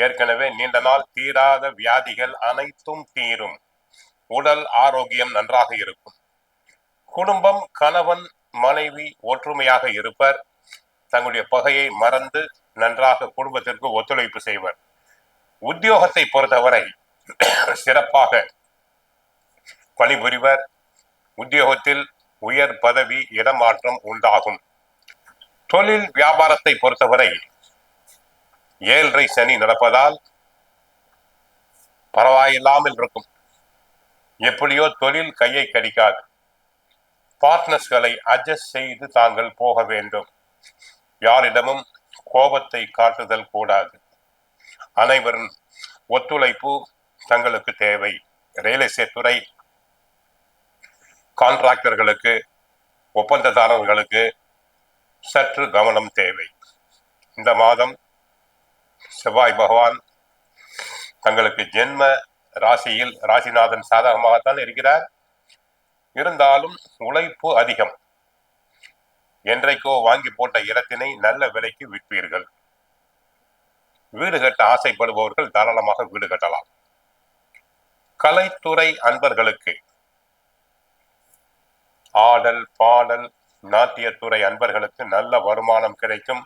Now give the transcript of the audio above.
ஏற்கனவே நீண்ட நாள் தீராத வியாதிகள் அனைத்தும் தீரும். உடல் ஆரோக்கியம் நன்றாக இருக்கும். குடும்பம், கணவன் மனைவி ஒற்றுமையாக இருப்பர். தங்களுடைய பகையை மறந்து நன்றாக குடும்பத்திற்கு ஒத்துழைப்பு செய்வர். உத்தியோகத்தை பொறுத்தவரை சிறப்பாக பணிபுரிவர். உத்தியோகத்தில் உயர் பதவி இடமாற்றம் உண்டாகும். தொழில் வியாபாரத்தை பொறுத்தவரை 7.5 சனி நடப்பதால் பரவாயில்லாமல் இருக்கும். எப்படியோ தொழில் கையை கடிக்காது. பார்ட்னர்ஸ்களை அட்ஜஸ்ட் செய்து தாங்கள் போக வேண்டும். யாரிடமும் கோபத்தை காட்டுதல் கூடாது. அனைவரும் ஒத்துழைப்பு தங்களுக்கு தேவை. ரியல் எஸ்டேட் துறை, கான்ட்ராக்டர்களுக்கு, ஒப்பந்ததாரர்களுக்கு சற்று கவனம் தேவை. இந்த மாதம் செவ்வாய் பகவான் தங்களுக்கு ஜென்ம ராசியில், ராசிநாதன் சாதகமாகத்தான் இருக்கிறார். இருந்தாலும் உழைப்பு அதிகம். என்றைக்கோ வாங்கி போட்ட இடத்தினை நல்ல விலைக்கு விற்பீர்கள். வீடு கட்ட ஆசைப்படுபவர்கள் தாராளமாக வீடு கட்டலாம். கலைத்துறை அன்பர்களுக்கு, ஆடல் பாடல் நாட்டியத்துறை அன்பர்களுக்கு நல்ல வருமானம் கிடைக்கும்.